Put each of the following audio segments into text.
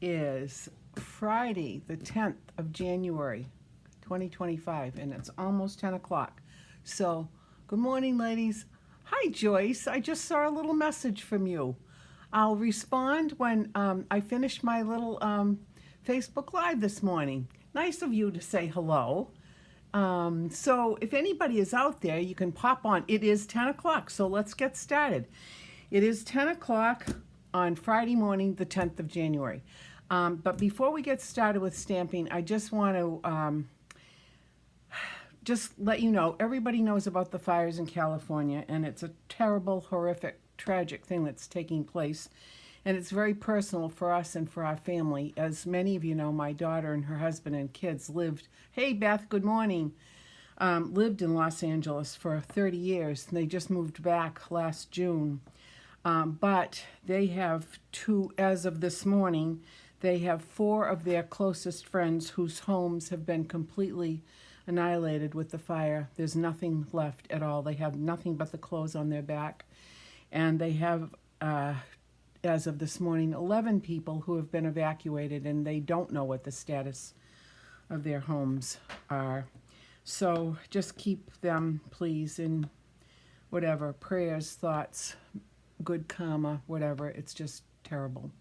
is Friday, the 10th of January, 2025, and it's almost 10 o'clock. So, good morning, ladies. Hi, Joyce. I just saw a little message from you. I'll respond when I finish my little Facebook Live this morning. Nice of you to say hello. So if anybody is out there, you can pop on. It is 10 o'clock, so let's get started. It is 10 o'clock on Friday morning, the 10th of January. But before we get started with stamping, I just want to just let you know, everybody knows about the fires in California, and it's a terrible, horrific, tragic thing that's taking place. And it's very personal for us and for our family. As many of you know, my daughter and her husband and kids lived, hey Beth, good morning, lived in Los Angeles for 30 years. And they just moved back last June. But they have as of this morning, they have 4 of their closest friends whose homes have been completely annihilated with the fire. There's nothing left at all. They have nothing but the clothes on their back. And they have, as of this morning, 11 people who have been evacuated, and they don't know what the status of their homes are. So just keep them, please, in whatever, prayers, thoughts, good karma, whatever. It's just terrible.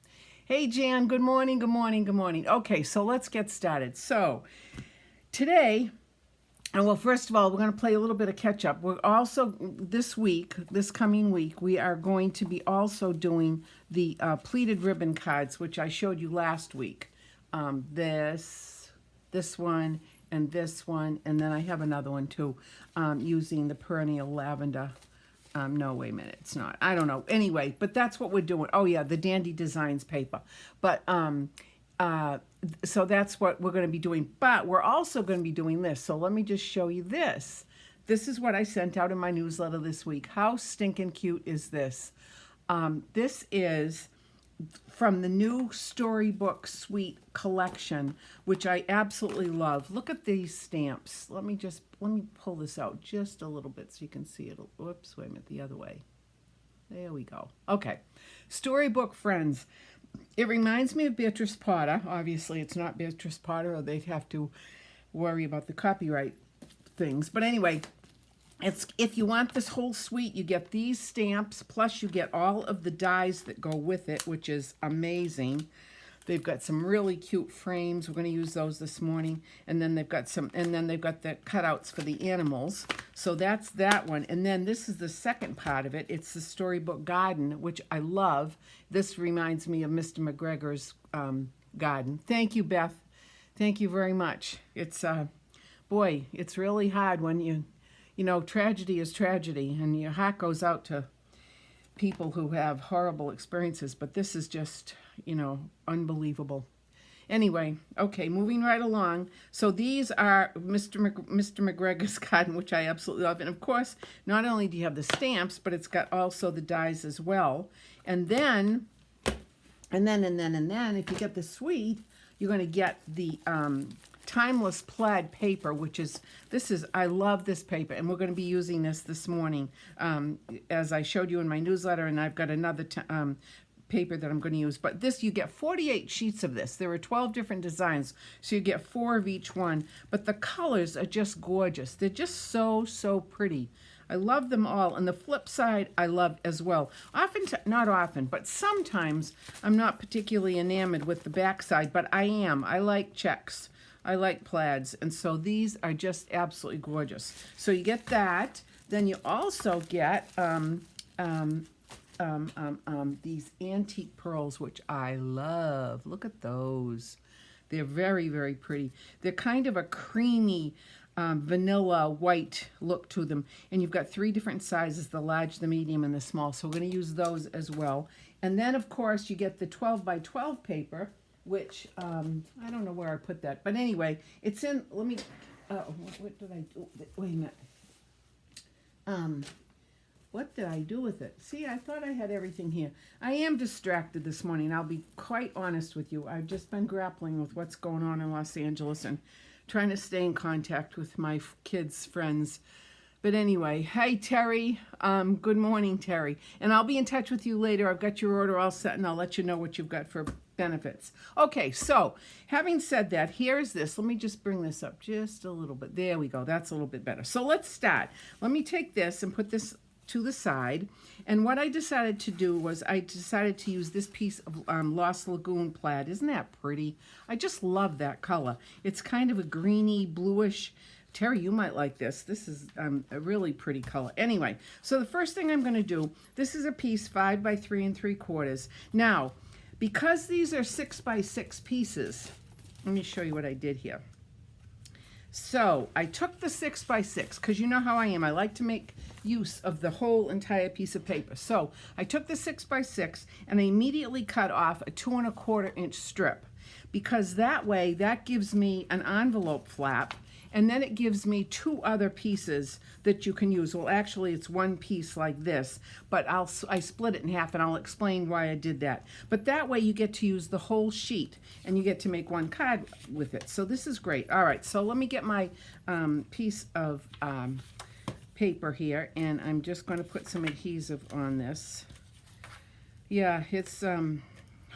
Hey, Jan, good morning, good morning, good morning. Okay, so let's get started. So today, well, first of all, we're going to play a little bit of catch up. We're also, this coming week, we are going to be also doing the pleated ribbon cards, which I showed you last week. This one, and this one, and then I have another one too, using the perennial lavender. No, wait a minute, it's not. I don't know. Anyway, but that's what we're doing. Oh yeah, the Dandy Designs paper. But so that's what we're going to be doing. But we're also going to be doing this. So let me just show you this. This is what I sent out in my newsletter this week. How stinking cute is this? This is from the new Storybook Suite collection, which I absolutely love. Look at these stamps. Let me pull this out just a little bit so you can see it. Whoops, wait a minute, the other way. There we go. Okay, StoryBook Friends. It reminds me of Beatrice Potter. Obviously, it's not Beatrice Potter, or they'd have to worry about the copyright things. But anyway, if you want this whole suite, you get these stamps, plus you get all of the dies that go with it, which is amazing. They've got some really cute frames. We're going to use those this morning. And then they've got the cutouts for the animals. So that's that one. And then this is the second part of it. It's the Storybook Garden, which I love. This reminds me of Mr. McGregor's garden. Thank you, Beth. Thank you very much. It's, boy, it's really hard when you know, tragedy is tragedy, and your heart goes out to people who have horrible experiences, but this is just, you know, unbelievable. Anyway, okay, moving right along. So these are Mr. McGregor's garden, which I absolutely love. And of course, not only do you have the stamps, but it's got also the dies as well. And then, if you get the suite, you're going to get the Timeless Plaid paper, I love this paper, and we're going to be using this morning, as I showed you in my newsletter, and I've got another paper that I'm going to use. But this, you get 48 sheets of this. There are 12 different designs, so you get 4 of each one. But the colors are just gorgeous. They're just so, so pretty. I love them all. And the flip side, I love as well. Not often, but sometimes I'm not particularly enamored with the back side, but I am. I like checks. I like plaids, and so these are just absolutely gorgeous. So you get that. Then you also get these antique pearls, which I love. Look at those. They're very, very pretty. They're kind of a creamy vanilla white look to them. And you've got 3 different sizes, the large, the medium, and the small. So we're going to use those as well. And then, of course, you get the 12 by 12 paper, which, I don't know where I put that. But anyway, it's in, let me, what did I do? Wait a minute. What did I do with it? See, I thought I had everything here. I am distracted this morning. I'll be quite honest with you. I've just been grappling with what's going on in Los Angeles and trying to stay in contact with my kids' friends. But anyway, hey, Terry. Good morning, Terry. And I'll be in touch with you later. I've got your order all set, and I'll let you know what you've got for benefits. Okay, so having said that, here's this. Let me just bring this up just a little bit. There we go. That's a little bit better. So let's start. Let me take this and put this to the side. And what I decided to do was I decided to use this piece of Lost Lagoon plaid. Isn't that pretty? I just love that color. It's kind of a greeny, bluish. Terry, you might like this. This is a really pretty color. Anyway, so the first thing I'm going to do, this is a piece 5 by 3 3/4. Now, because these are 6 by 6 pieces, let me show you what I did here. So I took the 6 by 6 because you know how I am. I like to make use of the whole entire piece of paper. So I took the 6 by 6 and I immediately cut off a 2 1/4 inch strip, because that way that gives me an envelope flap, and then it gives me 2 other pieces that you can use. Well, actually it's one piece like this, but I split it in half, and I'll explain why I did that. But that way you get to use the whole sheet and you get to make one card with it. So this is great. All right, so let me get my piece of paper here, and I'm just going to put some adhesive on this. Yeah, it's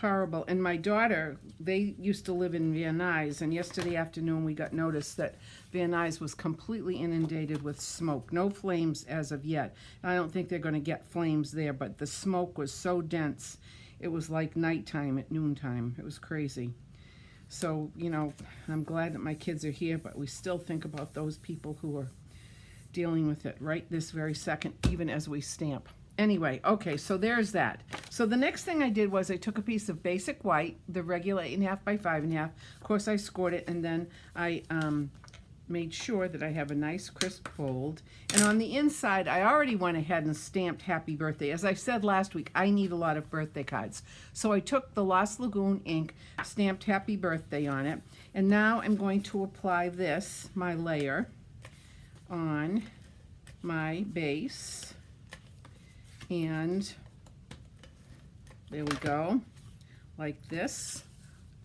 horrible. And my daughter, they used to live in Van Nuys, and yesterday afternoon we got notice that Van Nuys was completely inundated with smoke. No flames as of yet. I don't think they're going to get flames there, but the smoke was so dense, it was like nighttime at noontime. It was crazy. So, you know, I'm glad that my kids are here, but we still think about those people who are dealing with it right this very second, even as we stamp. Anyway, okay, so there's that. So the next thing I did was I took a piece of basic white, the regular 8 1/2 by 5 1/2. Of course, I scored it, and then I made sure that I have a nice crisp fold. And on the inside, I already went ahead and stamped Happy Birthday. As I said last week, I need a lot of birthday cards. So I took the Lost Lagoon ink, stamped Happy Birthday on it, and now I'm going to apply this, my layer, on my base. And there we go, like this.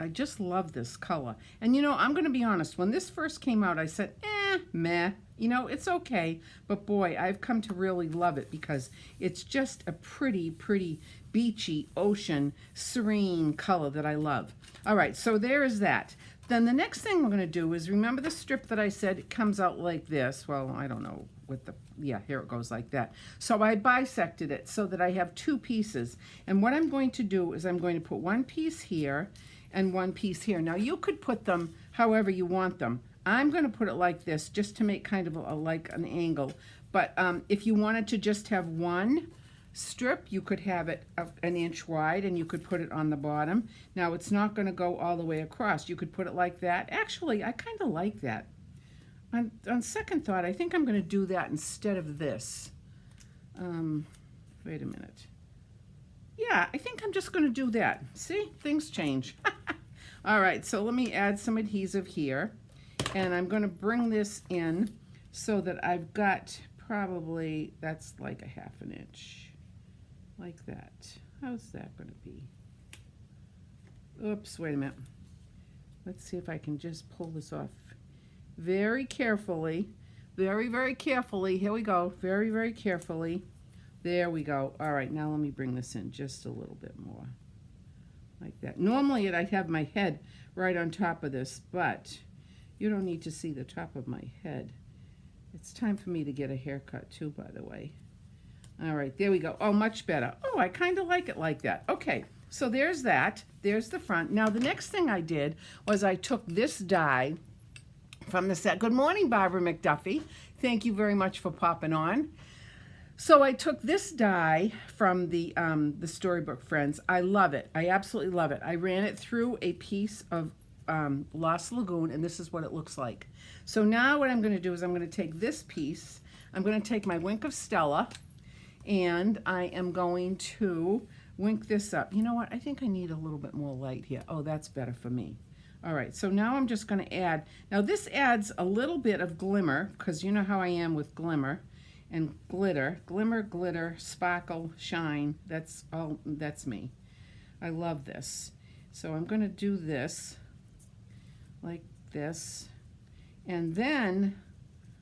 I just love this color. And you know, I'm going to be honest, when this first came out, I said, meh, you know, it's okay. But boy, I've come to really love it, because it's just a pretty, pretty beachy, ocean, serene color that I love. All right, so there is that. Then the next thing we're going to do is, remember the strip that I said it comes out like this? Well, I don't know what the, yeah, here it goes like that. So I bisected it so that I have 2 pieces. And what I'm going to do is I'm going to put one piece here and one piece here. Now you could put them however you want them. I'm going to put it like this just to make kind of like an angle. But if you wanted to just have one strip, you could have it 1 inch wide, and you could put it on the bottom. Now it's not going to go all the way across. You could put it like that. Actually, I kind of like that. On second thought, I think I'm going to do that instead of this. Wait a minute. Yeah, I think I'm just going to do that. See, things change. All right, so let me add some adhesive here, and I'm going to bring this in so that I've got probably, that's like a 1/2 inch. Like that. How's that going to be? Oops, wait a minute. Let's see if I can just pull this off very carefully. Very, very carefully. Here we go. Very, very carefully. There we go. All right, now let me bring this in just a little bit more. Like that. Normally I'd have my head right on top of this, but you don't need to see the top of my head. It's time for me to get a haircut too, by the way. All right, there we go. Oh, much better. Oh, I kind of like it like that. Okay, so there's that. There's the front. Now, the next thing I did was I took this die from the set. Good morning, Barbara McDuffie. Thank you very much for popping on. So I took this die from the StoryBook Friends. I love it. I absolutely love it. I ran it through a piece of Lost Lagoon, and this is what it looks like. So now what I'm going to do is I'm going to take this piece. I'm going to take my Wink of Stella, and I am going to wink this up. You know what? I think I need a little bit more light here. Oh, that's better for me. All right, so now I'm just going to add. Now this adds a little bit of glimmer, because you know how I am with glimmer and glitter. Glimmer, glitter, sparkle, shine. That's me. I love this. So I'm going to do this like this. And then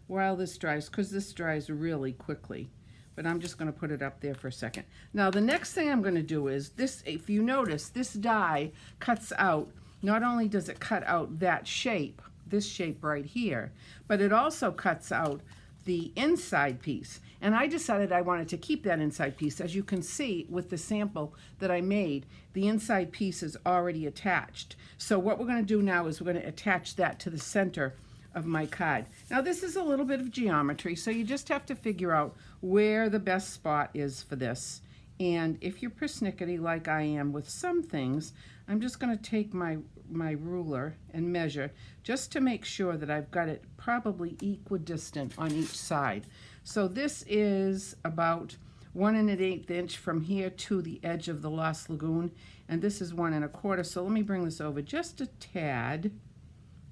while this dries, because this dries really quickly, but I'm just going to put it up there for a second. Now the next thing I'm going to do is this, if you notice, this die cuts out, not only does it cut out that shape, this shape right here, but it also cuts out the inside piece. And I decided I wanted to keep that inside piece. As you can see with the sample that I made, the inside piece is already attached. So what we're going to do now is we're going to attach that to the center of my card. Now this is a little bit of geometry, so you just have to figure out where the best spot is for this. And if you're persnickety like I am with some things, I'm just going to take my ruler and measure just to make sure that I've got it probably equidistant on each side. So this is about 1 1/8 inch from here to the edge of the Lost Lagoon, and this is 1 1/4. So let me bring this over just a tad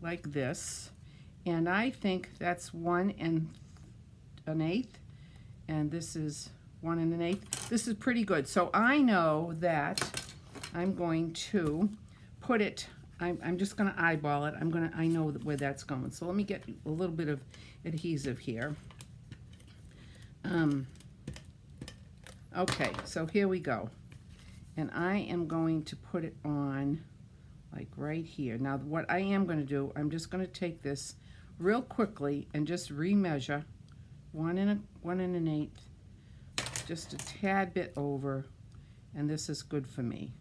like this, and I think that's 1 1/8, and this is 1 1/8. This is pretty good. So I know that I'm going to put it, I'm just going to eyeball it. I know where that's going. So let me get a little bit of adhesive here. Okay, so here we go. And I am going to put it on like right here. Now what I am going to do, I'm just going to take this real quickly and just remeasure 1 1/8, just a tad bit over, and this is good for me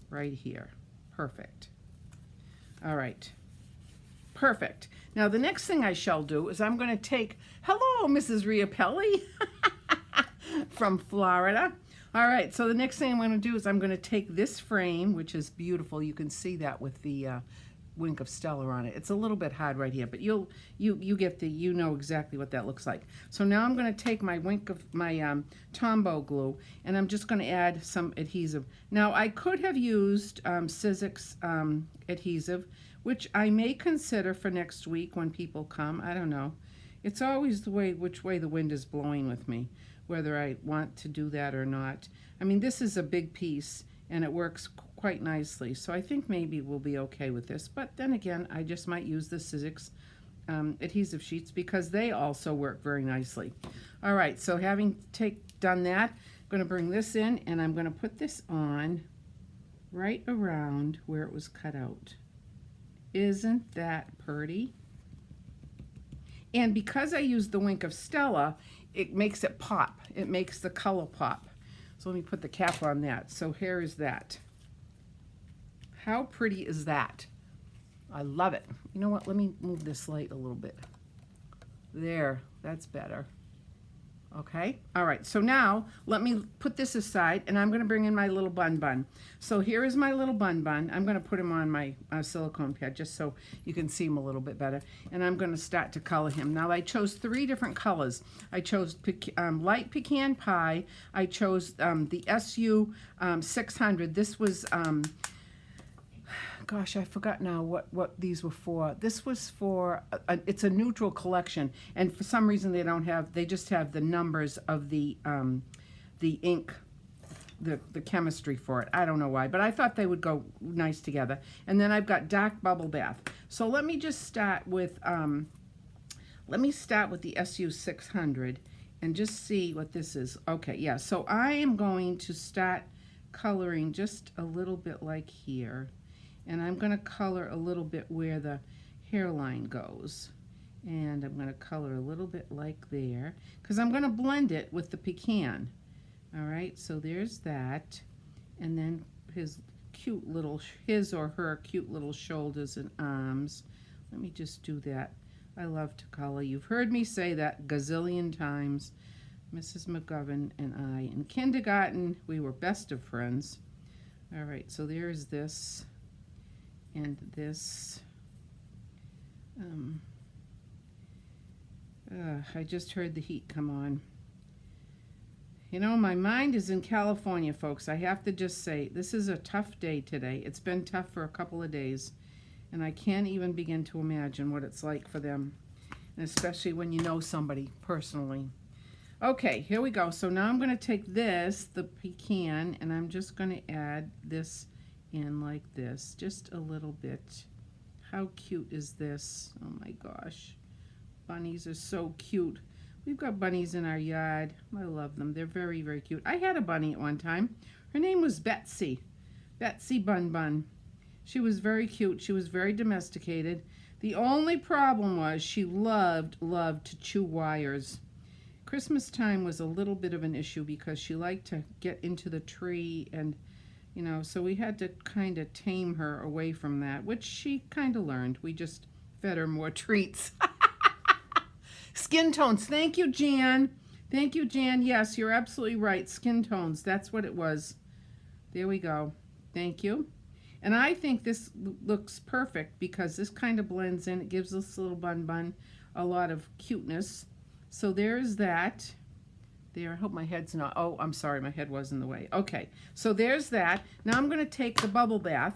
right here. Perfect. All right. Perfect. Now the next thing I shall do is I'm going to take, hello, Mrs. Riapelli from Florida. All right, so the next thing I'm going to do is I'm going to take this frame, which is beautiful. You can see that with the wink of Stella on it. It's a little bit hard right here, but you get the, you know exactly what that looks like. So now I'm going to take my Tombow glue, and I'm just going to add some adhesive. Now I could have used Sizzix adhesive, which I may consider for next week when people come. I don't know. It's always the way, which way the wind is blowing with me, whether I want to do that or not. I mean, this is a big piece, and it works quite nicely, so I think maybe we'll be okay with this. But then again, I just might use the Sizzix adhesive sheets because they also work very nicely. All right, so having done that, I'm going to bring this in, and I'm going to put this on right around where it was cut out. Isn't that pretty? And because I used the wink of Stella, it makes it pop. It makes the color pop. So let me put the cap on that. So here is that. How pretty is that? I love it. You know what? Let me move this light a little bit. There, that's better. Okay, all right, so now let me put this aside, and I'm going to bring in my little bun. So here is my little bun. I'm going to put him on my silicone pad just so you can see him a little bit better, and I'm going to start to color him. Now I chose 3 different colors. I chose light pecan pie. I chose the SU 600. This was gosh, I forgot now what these were for. This was for, it's a neutral collection, and for some reason they just have the numbers of the ink, the chemistry for it. I don't know why, but I thought they would go nice together. And then I've got dark bubble bath. So let me just start with, the SU 600 and just see what this is. Okay, yeah, so I am going to start coloring just a little bit like here. And I'm going to color a little bit where the hairline goes. And I'm going to color a little bit like there, because I'm going to blend it with the pecan. All right, so there's that. And then his or her cute little shoulders and arms. Let me just do that. I love to color. You've heard me say that gazillion times. Mrs. McGovern and I, in kindergarten, we were best of friends. All right, so there's this. And this, I just heard the heat come on. You know, my mind is in California, folks. I have to just say, this is a tough day today. It's been tough for a couple of days, and I can't even begin to imagine what it's like for them, and especially when you know somebody personally. Okay, here we go. So now I'm going to take this, the pecan, and I'm just going to add this in like this, just a little bit. How cute is this? Oh my gosh, bunnies are so cute. We've got bunnies in our yard. I love them. They're very, very cute. I had a bunny at one time. Her name was Betsy. Betsy Bun Bun. She was very cute. She was very domesticated. The only problem was she loved to chew wires. Christmas time was a little bit of an issue because she liked to get into the tree and, you know, so we had to kind of tame her away from that, which she kind of learned. We just fed her more treats. Skin tones. Thank you, Jan. Thank you, Jan. Yes, you're absolutely right. Skin tones. That's what it was. There we go. Thank you. And I think this looks perfect because this kind of blends in. It gives this little bun bun a lot of cuteness. So there's that. There, I hope my head's not, oh, I'm sorry, my head was in the way. Okay, so there's that. Now I'm going to take the bubble bath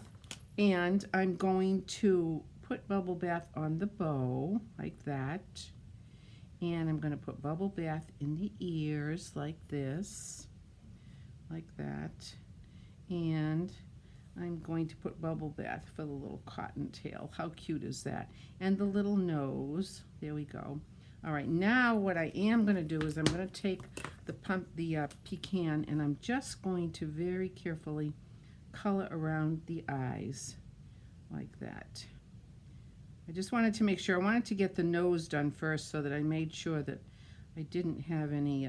and I'm going to put bubble bath on the bow like that. And I'm going to put bubble bath in the ears like this, like that. And I'm going to put bubble bath for the little cottontail. How cute is that? And the little nose. There we go. All right, now what I am going to do is I'm going to take the pecan and I'm just going to very carefully color around the eyes like that. I just wanted to make sure, I wanted to get the nose done first so that I made sure that I didn't have any,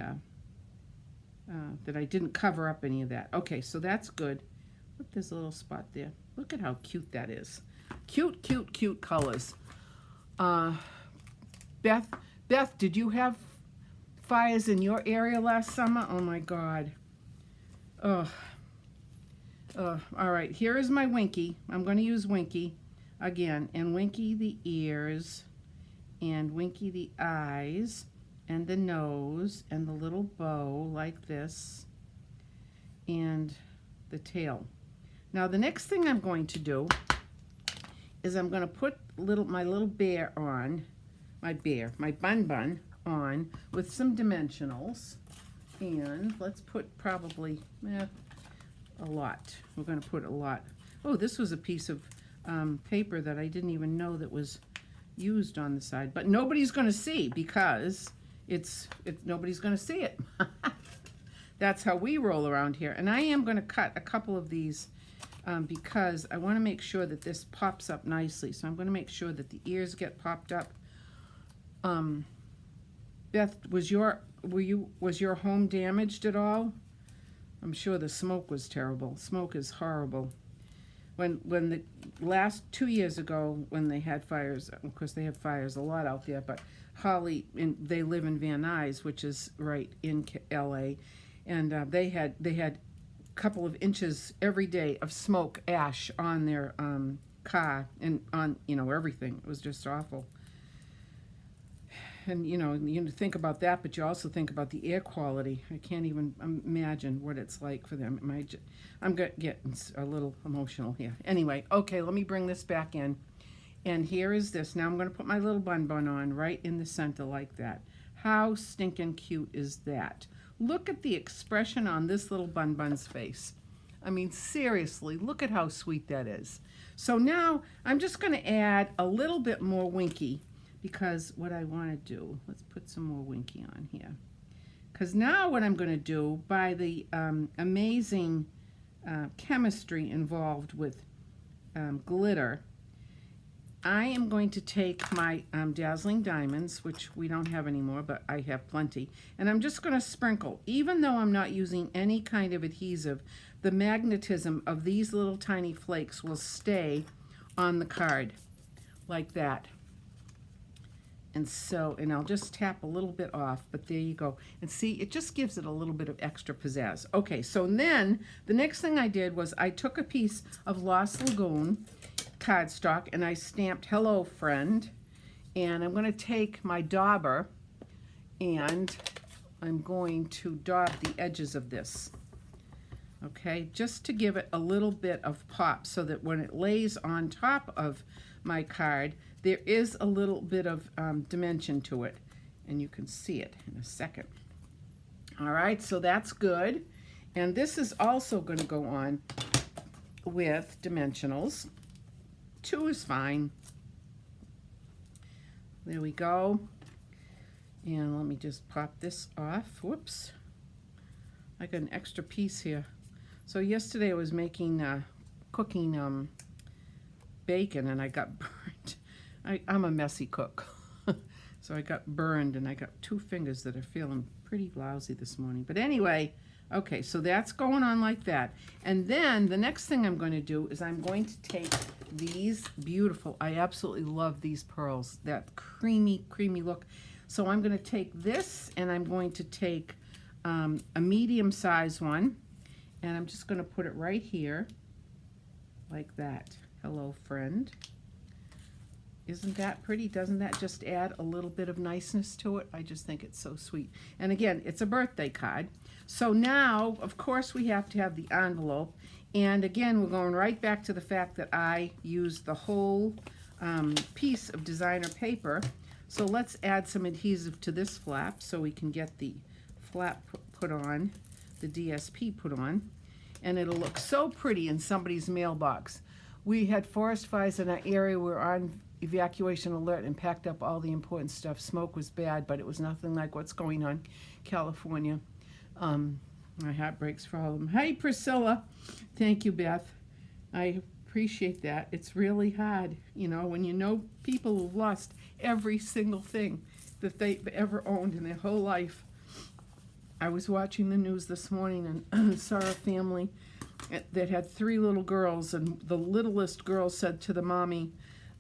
that I didn't cover up any of that. Okay, so that's good. Look, there's a little spot there. Look at how cute that is. Cute, cute, cute colors. Beth, did you have fires in your area last summer? Oh my God. All right, here is my Winky. I'm going to use Winky again, and Winky the ears, and Winky the eyes, and the nose, and the little bow like this, and the tail. Now the next thing I'm going to do is I'm going to put my little bear on, my bun bun on with some dimensionals, and let's put probably a lot. We're going to put a lot. Oh, this was a piece of paper that I didn't even know that was used on the side, but nobody's going to see because nobody's going to see it. That's how we roll around here. And I am going to cut a couple of these because I want to make sure that this pops up nicely. So I'm going to make sure that the ears get popped up. Beth, was your home damaged at all? I'm sure the smoke was terrible. Smoke is horrible. When the last 2 years ago, when they had fires, of course they have fires a lot out there, but Holly, they live in Van Nuys, which is right in LA, and they had a couple of inches every day of smoke, ash on their car and on, you know, everything. It was just awful. And you think about that, but you also think about the air quality. I can't even imagine what it's like for them. I'm getting a little emotional here. Anyway, okay, let me bring this back in. And here is this. Now I'm going to put my little bun bun on right in the center like that. How stinking cute is that? Look at the expression on this little bun bun's face. I mean, seriously, look at how sweet that is. So now I'm just going to add a little bit more Winky. Because what I want to do, let's put some more Winky on here. Because now what I'm going to do, by the amazing chemistry involved with glitter, I am going to take my Dazzling Diamonds, which we don't have anymore, but I have plenty, and I'm just going to sprinkle. Even though I'm not using any kind of adhesive, the magnetism of these little tiny flakes will stay on the card like that. And I'll just tap a little bit off, but there you go. And see, it just gives it a little bit of extra pizzazz. Okay, so then the next thing I did was I took a piece of Lost Lagoon cardstock and I stamped Hello Friend. And I'm going to take my dauber and I'm going to daub the edges of this. Okay, just to give it a little bit of pop so that when it lays on top of my card, there is a little bit of dimension to it, and you can see it in a second. All right, so that's good. And this is also going to go on with dimensionals. 2 is fine. There we go. And let me just pop this off. Whoops. I got an extra piece here. So yesterday I was making, cooking bacon, and I got burned. I'm a messy cook. So I got burned, and I got 2 fingers that are feeling pretty lousy this morning. But anyway, okay, so that's going on like that. And then the next thing I'm going to do is I'm going to take these beautiful, I absolutely love these pearls, that creamy, creamy look. So I'm going to take this, and I'm going to take a medium size one, and I'm just going to put it right here like that. Hello, friend. Isn't that pretty? Doesn't that just add a little bit of niceness to it? I just think it's so sweet. And again, it's a birthday card. So now, of course, we have to have the envelope. And again, we're going right back to the fact that I used the whole piece of designer paper. So let's add some adhesive to this flap so we can get the flap put on, the DSP put on. And it'll look so pretty in somebody's mailbox. We had forest fires in our area. We were on evacuation alert and packed up all the important stuff. Smoke was bad, but it was nothing like what's going on in California. My heart breaks for all of them. Hey, Priscilla. Thank you, Beth. I appreciate that. It's really hard, you know, when you know people who've lost every single thing that they've ever owned in their whole life. I was watching the news this morning and saw a family that had 3 little girls, and the littlest girl said to the mommy,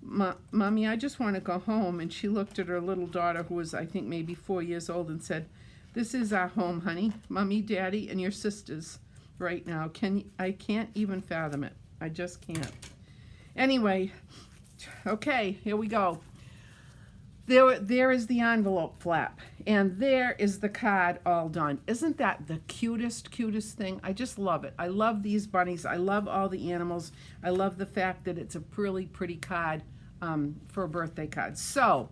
Mommy, I just want to go home. And she looked at her little daughter, who was, I think, maybe 4 years old, and said, this is our home, honey. Mommy, Daddy, and your sisters right now. I can't even fathom it. I just can't. Anyway, okay, here we go. There is the envelope flap, and there is the card all done. Isn't that the cutest thing? I just love it. I love these bunnies. I love all the animals. I love the fact that it's a really pretty card for a birthday card. So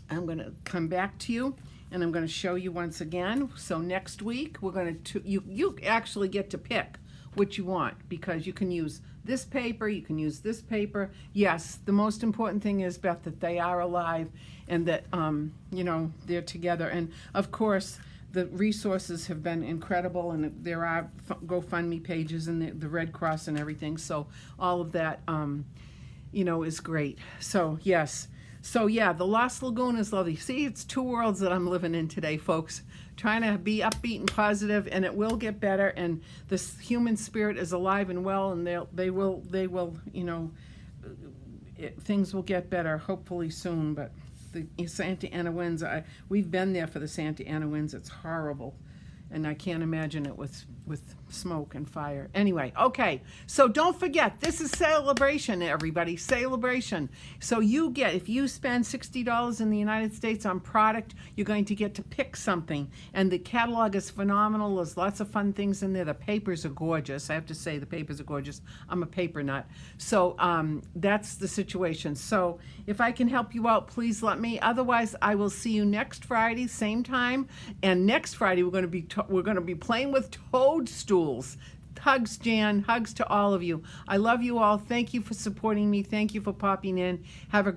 I'm going to come back to you, and I'm going to show you once again. So next week, we're going to, you actually get to pick what you want, because you can use this paper, you can use this paper. Yes, the most important thing is, Beth, that they are alive, and that, you know, they're together. And of course, the resources have been incredible, and there are GoFundMe pages and the Red Cross and everything. So all of that, you know, is great. So yes. So yeah, the Lost Lagoon is lovely. See, it's 2 worlds that I'm living in today, folks. Trying to be upbeat and positive, and it will get better. And this human spirit is alive and well, and they will, you know, things will get better hopefully soon. But the Santa Ana winds, we've been there for the Santa Ana winds. It's horrible, and I can't imagine it with smoke and fire. Anyway, okay, so don't forget, this is celebration, everybody, celebration. So you get, if you spend $60 in the United States on product, you're going to get to pick something. And the catalog is phenomenal. There's lots of fun things in there. The papers are gorgeous. I have to say, the papers are gorgeous. I'm a paper nut. So that's the situation. So if I can help you out, please let me. Otherwise, I will see you next Friday, same time. And next Friday, we're going to be playing with toadstools. Hugs, Jan. Hugs to all of you. I love you all. Thank you for supporting me. Thank you for popping in. Have a